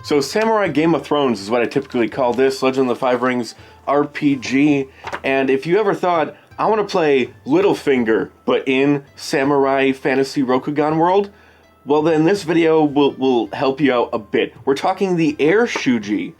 So Samurai Game of Thrones is what I typically call this, Legend of the Five Rings RPG, and if you ever thought, I want to play Littlefinger, but in Samurai Fantasy Rokugan world, well then this video will help you out a bit. We're talking the Air Shuji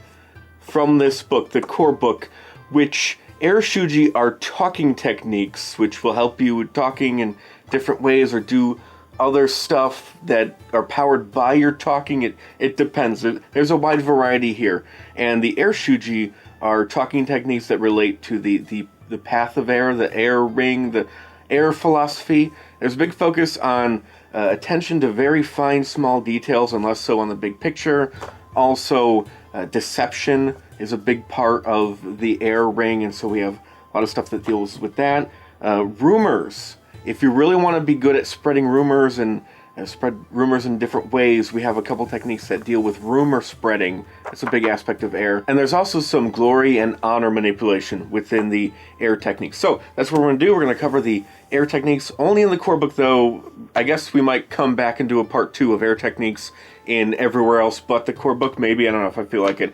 from this book, the core book, which Air Shuji are talking techniques, which will help you with talking in different ways or do other stuff that are powered by your talking. It depends. There's a wide variety here. And the Air Shuji are talking techniques that relate to the path of air, the air ring, the air philosophy. There's a big focus on attention to very fine, small details, and less so on the big picture. Also, deception is a big part of the air ring, and so we have a lot of stuff that deals with that. Rumors. If you really want to be good at spreading rumors and spread rumors in different ways, we have a couple techniques that deal with rumor spreading. It's a big aspect of air. And there's also some glory and honor manipulation within the air techniques. So that's what we're going to do. We're going to cover the air techniques only in the core book, though. I guess we might come back and do a part 2 of air techniques in everywhere else but the core book. Maybe, I don't know if I feel like it.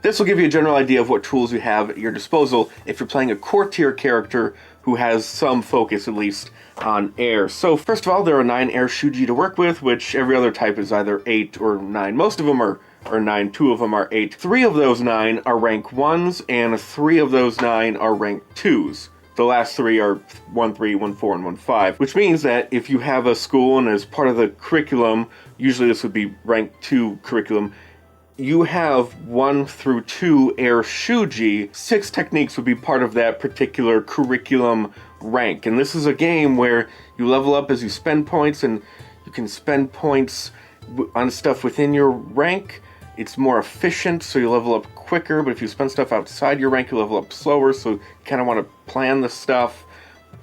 This will give you a general idea of what tools you have at your disposal if you're playing a core tier character who has some focus, at least, on air. So first of all, there are 9 Air Shuji to work with, which every other type is either 8 or 9. Most of them are 9, 2 of them are 8. 3 of those 9 are rank 1s, and 3 of those 9 are rank 2s. The last 3 are 1-3, 1-4, and 1-5, which means that if you have a school and as part of the curriculum, usually this would be rank 2 curriculum, you have 1 through 2 Air Shuji, 6 techniques would be part of that particular curriculum rank. And this is a game where you level up as you spend points, and you can spend points on stuff within your rank. It's more efficient, so you level up quicker, but if you spend stuff outside your rank, you level up slower, so you kind of want to plan the stuff.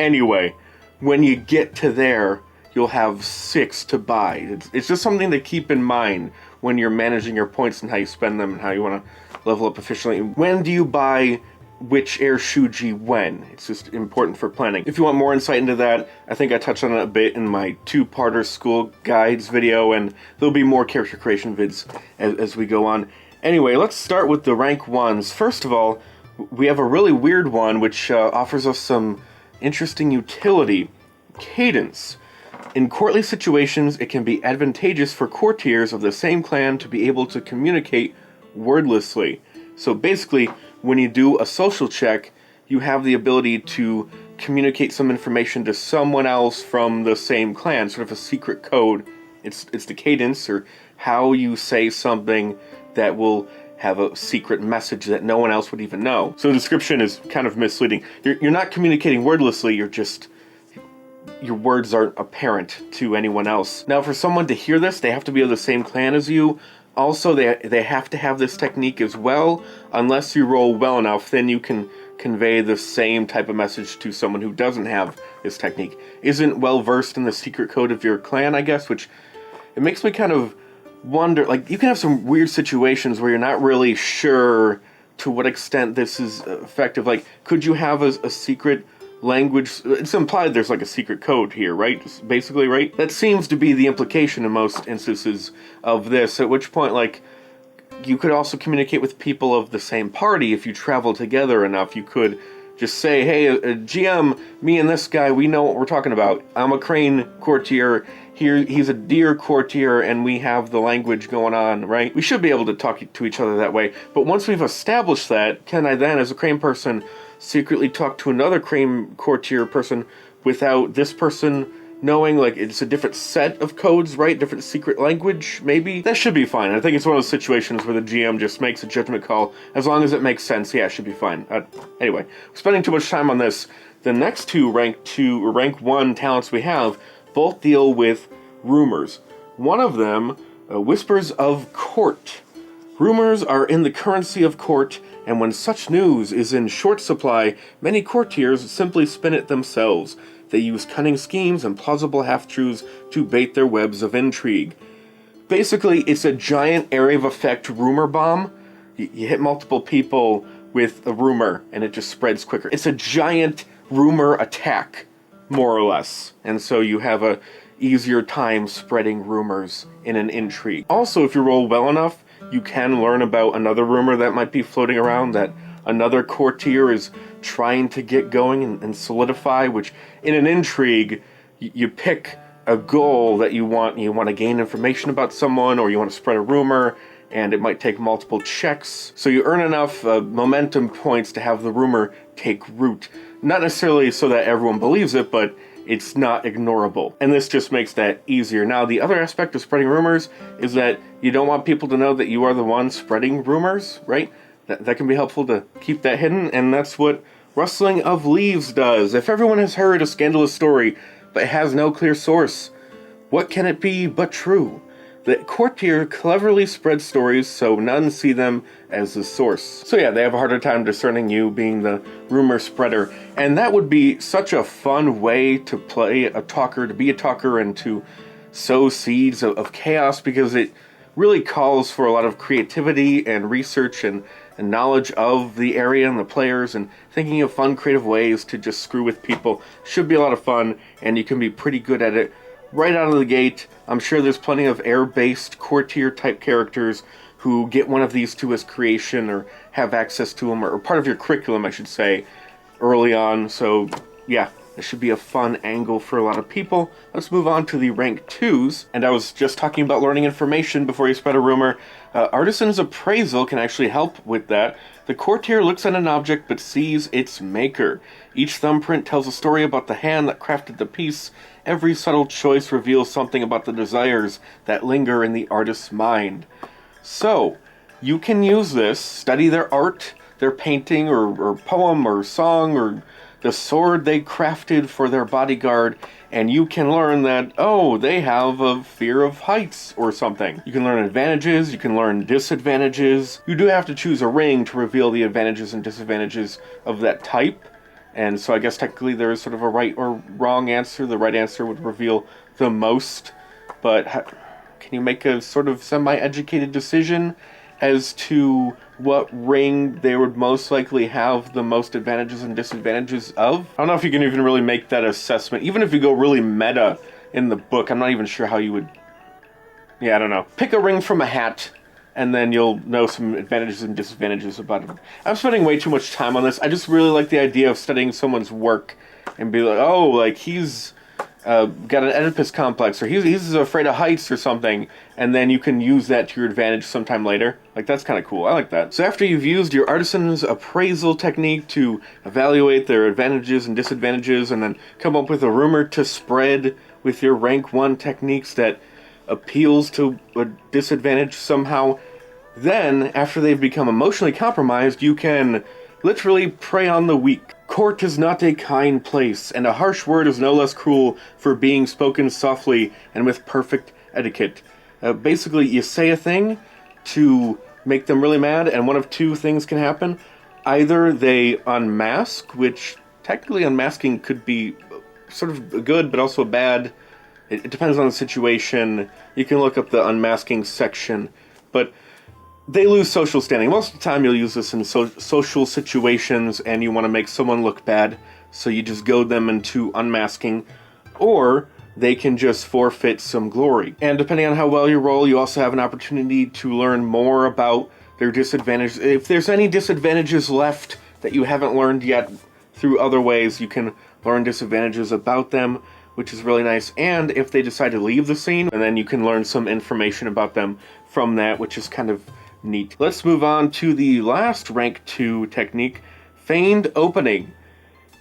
Anyway, when you get to there, you'll have 6 to buy. It's just something to keep in mind when you're managing your points and how you spend them and how you want to level up efficiently. When do you buy which Air Shuji when? It's just important for planning. If you want more insight into that, I think I touched on it a bit in my 2-parter school guides video, and there'll be more character creation vids as we go on. Anyway, let's start with the rank 1s. First of all, we have a really weird one which offers us some interesting utility. Cadence. In courtly situations, it can be advantageous for courtiers of the same clan to be able to communicate wordlessly. So basically, when you do a social check, you have the ability to communicate some information to someone else from the same clan, sort of a secret code. It's the cadence, or how you say something that will have a secret message that no one else would even know. So the description is kind of misleading. You're not communicating wordlessly, your words aren't apparent to anyone else. Now, for someone to hear this, they have to be of the same clan as you. Also, they have to have this technique as well. Unless you roll well enough, then you can convey the same type of message to someone who doesn't have this technique. Isn't well versed in the secret code of your clan, I guess, which it makes me kind of wonder, like, you can have some weird situations where you're not really sure to what extent this is effective. Like, could you have a secret language? It's implied there's like a secret code here, right? Basically, right? That seems to be the implication in most instances of this, at which point, like, you could also communicate with people of the same party if you travel together enough. You could just say, hey, GM, me and this guy, we know what we're talking about. I'm a crane courtier, he's a deer courtier, and we have the language going on, right? We should be able to talk to each other that way. But once we've established that, can I then, as a crane person, secretly talk to another crane courtier person without this person knowing? Like, it's a different set of codes, right? Different secret language, maybe? That should be fine. I think it's one of those situations where the GM just makes a judgment call. As long as it makes sense, yeah, it should be fine. Anyway, spending too much time on this. The next 2 rank 1 talents we have both deal with rumors. One of them, Whispers of Court. Rumors are in the currency of court, and when such news is in short supply, many courtiers simply spin it themselves. They use cunning schemes and plausible half-truths to bait their webs of intrigue. Basically, it's a giant area of effect rumor bomb. You hit multiple people with a rumor, and it just spreads quicker. It's a giant rumor attack, more or less. And so you have a easier time spreading rumors in an intrigue. Also, if you roll well enough, you can learn about another rumor that might be floating around that another courtier is trying to get going and solidify, which in an intrigue, you pick a goal that you want to gain information about someone, or you want to spread a rumor, and it might take multiple checks. So you earn enough momentum points to have the rumor take root. Not necessarily so that everyone believes it, but it's not ignorable. And this just makes that easier. Now, the other aspect of spreading rumors is that you don't want people to know that you are the one spreading rumors, right? That can be helpful to keep that hidden, and that's what Rustling of Leaves does. If everyone has heard a scandalous story, but it has no clear source, what can it be but true? The courtier cleverly spreads stories so none see them as the source. So yeah, they have a harder time discerning you being the rumor spreader. And that would be such a fun way to play a talker, to be a talker, and to sow seeds of chaos, because it really calls for a lot of creativity and research and knowledge of the area and the players, and thinking of fun, creative ways to just screw with people. Should be a lot of fun, and you can be pretty good at it right out of the gate. I'm sure there's plenty of air-based courtier-type characters who get one of these to as creation, or have access to them, or part of your curriculum, I should say, early on. So, yeah, this should be a fun angle for a lot of people. Let's move on to the rank 2s. And I was just talking about learning information before you spread a rumor. Artisans Appraisal can actually help with that. The courtier looks at an object but sees its maker. Each thumbprint tells a story about the hand that crafted the piece. Every subtle choice reveals something about the desires that linger in the artist's mind. So, you can use this, study their art, their painting, or poem, or song, or the sword they crafted for their bodyguard, and you can learn that, oh, they have a fear of heights or something. You can learn advantages, you can learn disadvantages. You do have to choose a ring to reveal the advantages and disadvantages of that type. And so I guess technically there is sort of a right or wrong answer. The right answer would reveal the most. But can you make a sort of semi-educated decision as to what ring they would most likely have the most advantages and disadvantages of? I don't know if you can even really make that assessment. Even if you go really meta in the book, I'm not even sure how you would... Yeah, I don't know. Pick a ring from a hat, and then you'll know some advantages and disadvantages about it. I'm spending way too much time on this. I just really like the idea of studying someone's work and be like, oh, like he's got an Oedipus complex, or he's afraid of heights or something, and then you can use that to your advantage sometime later. Like, that's kind of cool. I like that. So after you've used your Artisan's Appraisal technique to evaluate their advantages and disadvantages, and then come up with a rumor to spread with your rank 1 techniques that appeals to a disadvantage somehow, then, after they've become emotionally compromised, you can literally prey on the weak. Court is not a kind place, and a harsh word is no less cruel for being spoken softly and with perfect etiquette. Basically, you say a thing to make them really mad, and one of two things can happen. Either they unmask, which technically unmasking could be sort of good, but also bad. It depends on the situation. You can look up the unmasking section, but they lose social standing. Most of the time you'll use this in social situations, and you want to make someone look bad, so you just goad them into unmasking, or they can just forfeit some glory. And depending on how well you roll, you also have an opportunity to learn more about their disadvantages. If there's any disadvantages left that you haven't learned yet through other ways, you can learn disadvantages about them, which is really nice. And if they decide to leave the scene, and then you can learn some information about them from that, which is kind of neat. Let's move on to the last rank 2 technique, feigned opening.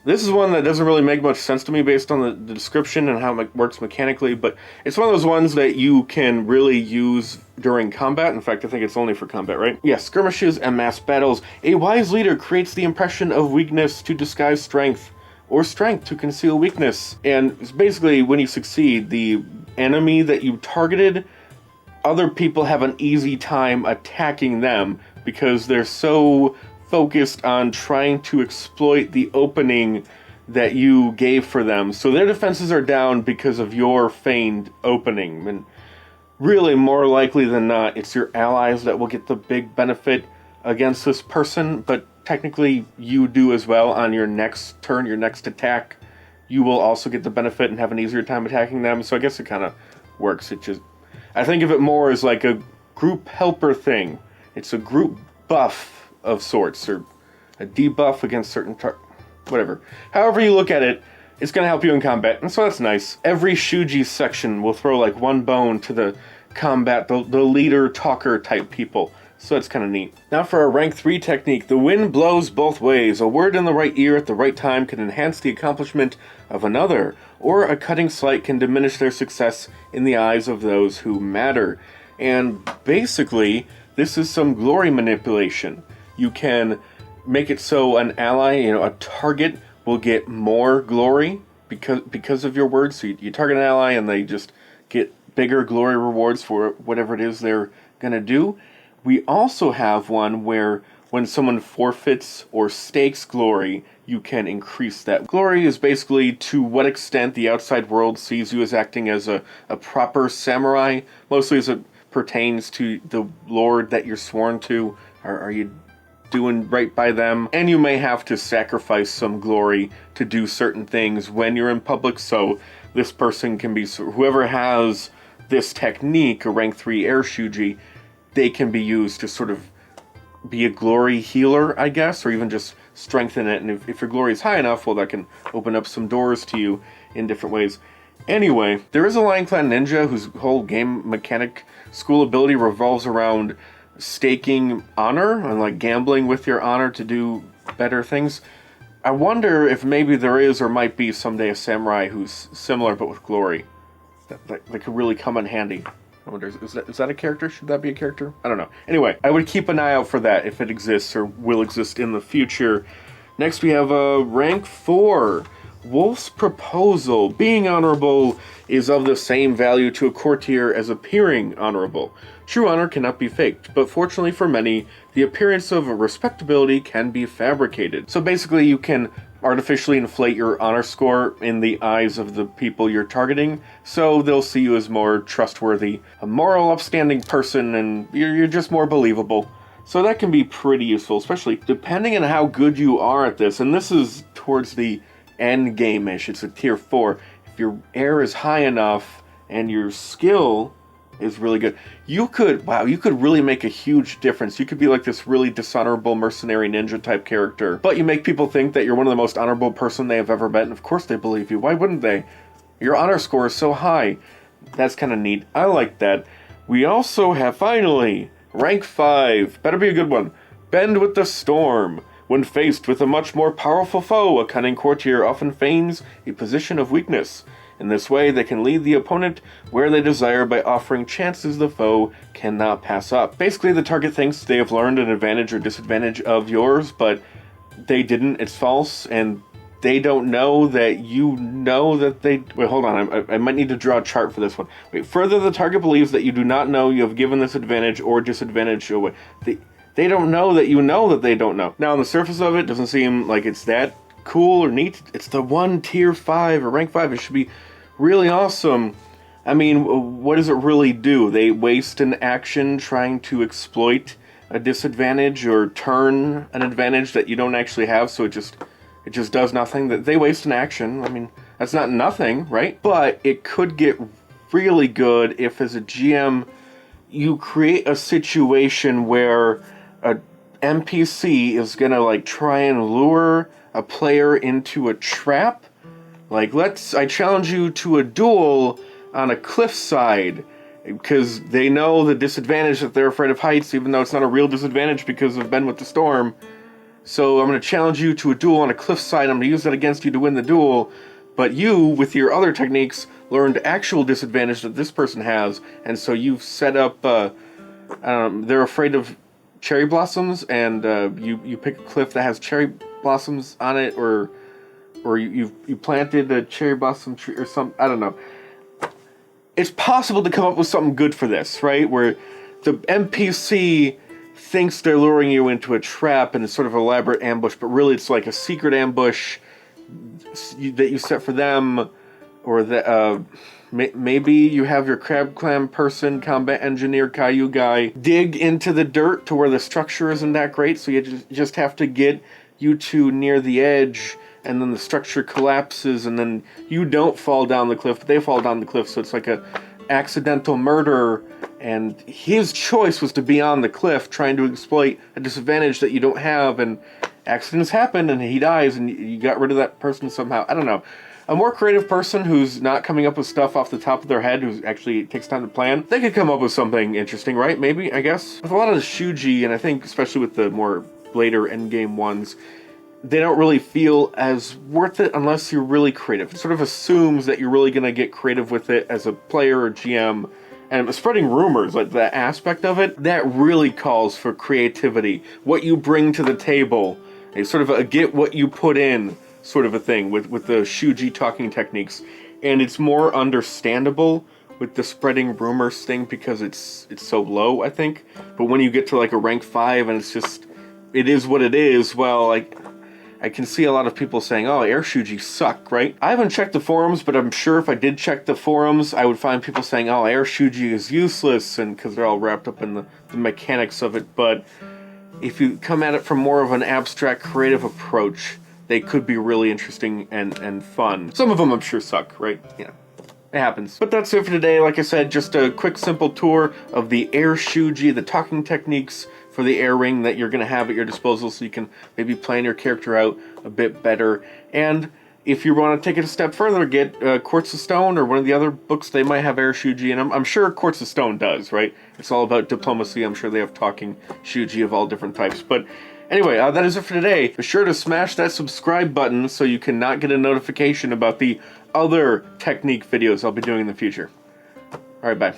This is one that doesn't really make much sense to me based on the description and how it works mechanically, but it's one of those ones that you can really use during combat. In fact, I think it's only for combat, right? Yeah, skirmishes and mass battles. A wise leader creates the impression of weakness to disguise strength, or strength to conceal weakness. And it's basically, when you succeed, the enemy that you targeted, other people have an easy time attacking them because they're so focused on trying to exploit the opening that you gave for them. So their defenses are down because of your feigned opening. And really, more likely than not, it's your allies that will get the big benefit against this person, but technically you do as well on your next turn, your next attack. You will also get the benefit and have an easier time attacking them, so I guess it kind of works. I think of it more as like group helper thing. It's a group buff of sorts, or a debuff against certain whatever. However you look at it, it's going to help you in combat, and so that's nice. Every Shuji section will throw like one bone to the combat, the leader, talker type people. So that's kind of neat. Now for our rank 3 technique, the wind blows both ways. A word in the right ear at the right time can enhance the accomplishment of another, or a cutting slight can diminish their success in the eyes of those who matter. And basically, this is some glory manipulation. You can make it so an ally, a target will get more glory because of your words. So you target an ally and they just get bigger glory rewards for whatever it is they're going to do. We also have one where when someone forfeits or stakes glory, you can increase that. Glory is basically to what extent the outside world sees you as acting as a proper samurai, mostly as it pertains to the lord that you're sworn to. Are you doing right by them? And you may have to sacrifice some glory to do certain things when you're in public, so this person can be, whoever has this technique, a rank 3 air Shuji, they can be used to sort of be a glory healer, I guess, or even just strengthen it. And if your glory is high enough, well, that can open up some doors to you in different ways. Anyway, there is a Lion Clan ninja whose whole game mechanic school ability revolves around staking honor and like gambling with your honor to do better things. I wonder if maybe there is or might be someday a samurai who's similar but with glory. That could really come in handy. I wonder, is that a character? Should that be a character? I don't know. Anyway, I would keep an eye out for that if it exists or will exist in the future. Next we have rank 4. Wolf's Proposal. Being honorable is of the same value to a courtier as appearing honorable. True honor cannot be faked, but fortunately for many, the appearance of respectability can be fabricated. So basically you can artificially inflate your honor score in the eyes of the people you're targeting, so they'll see you as more trustworthy, a moral, upstanding person, and you're just more believable. So that can be pretty useful, especially depending on how good you are at this, and this is towards the end game-ish. It's a tier 4. If your air is high enough and your skill is really good, you could really make a huge difference. You could be like this really dishonorable mercenary ninja type character, but you make people think that you're one of the most honorable person they have ever met, and of course they believe you. Why wouldn't they? Your honor score is so high. That's kind of neat. I like that. We also have, finally, rank 5. Better be a good one. Bend with the Storm. When faced with a much more powerful foe, a cunning courtier often feigns a position of weakness. In this way, they can lead the opponent where they desire by offering chances the foe cannot pass up. Basically, the target thinks they have learned an advantage or disadvantage of yours, but they didn't. It's false, and they don't know that you know that they... Wait, hold on. I might need to draw a chart for this one. Wait, further, the target believes that you do not know you have given this advantage or disadvantage away. They don't know that you know that they don't know. Now, on the surface of it, doesn't seem like it's that cool or neat. It's the one tier 5 or rank 5. It should be really awesome. I mean, what does it really do? They waste an action trying to exploit a disadvantage or turn an advantage that you don't actually have, so it just does nothing. They waste an action. I mean, that's not nothing, right? But it could get really good if, as a GM, you create a situation where a NPC is gonna like try and lure a player into a trap. Like, I challenge you to a duel on a cliffside, because they know the disadvantage that they're afraid of heights, even though it's not a real disadvantage because of Bend with the Storm. So I'm going to challenge you to a duel on a cliffside. I'm going to use that against you to win the duel. But you, with your other techniques, learned actual disadvantage that this person has. And so you've set up, they're afraid of cherry blossoms, and you pick a cliff that has cherry blossoms on it, or you planted a cherry blossom tree or something. I don't know. It's possible to come up with something good for this, right? Where the NPC thinks they're luring you into a trap and it's sort of an elaborate ambush, but really it's like a secret ambush that you set for them, or that maybe you have your crab clam person, combat engineer, Caillou guy dig into the dirt to where the structure isn't that great, so you just have to get you two near the edge, and then the structure collapses, and then you don't fall down the cliff, but they fall down the cliff, so it's like a accidental murder, and his choice was to be on the cliff trying to exploit a disadvantage that you don't have, and accidents happen and he dies and you got rid of that person somehow. I don't know. A more creative person who's not coming up with stuff off the top of their head, who actually takes time to plan, they could come up with something interesting, right? Maybe, I guess. With a lot of the Shuji, and I think especially with the more later endgame ones, they don't really feel as worth it unless you're really creative. It sort of assumes that you're really going to get creative with it as a player or GM. And spreading rumors, like that aspect of it, that really calls for creativity. What you bring to the table. It's sort of a get what you put in sort of a thing with the Shuji talking techniques. And it's more understandable with the spreading rumors thing because it's so low, I think. But when you get to like a rank 5 and it's just, it is what it is, well, like, I can see a lot of people saying, oh, air Shuji suck, right? I haven't checked the forums, but I'm sure if I did check the forums, I would find people saying, oh, air Shuji is useless, and because they're all wrapped up in the mechanics of it. But if you come at it from more of an abstract, creative approach, they could be really interesting and fun. Some of them I'm sure suck, right? Yeah. It happens. But that's it for today. Like I said, just a quick, simple tour of the air Shuji, the talking techniques for the air ring that you're going to have at your disposal so you can maybe plan your character out a bit better. And if you want to take it a step further, get Quartz of Stone or one of the other books. They might have air Shuji, and I'm sure Quartz of Stone does, right? It's all about diplomacy. I'm sure they have talking Shuji of all different types. But anyway, that is it for today. Be sure to smash that subscribe button so you can not get a notification about the other technique videos I'll be doing in the future. Alright, bye.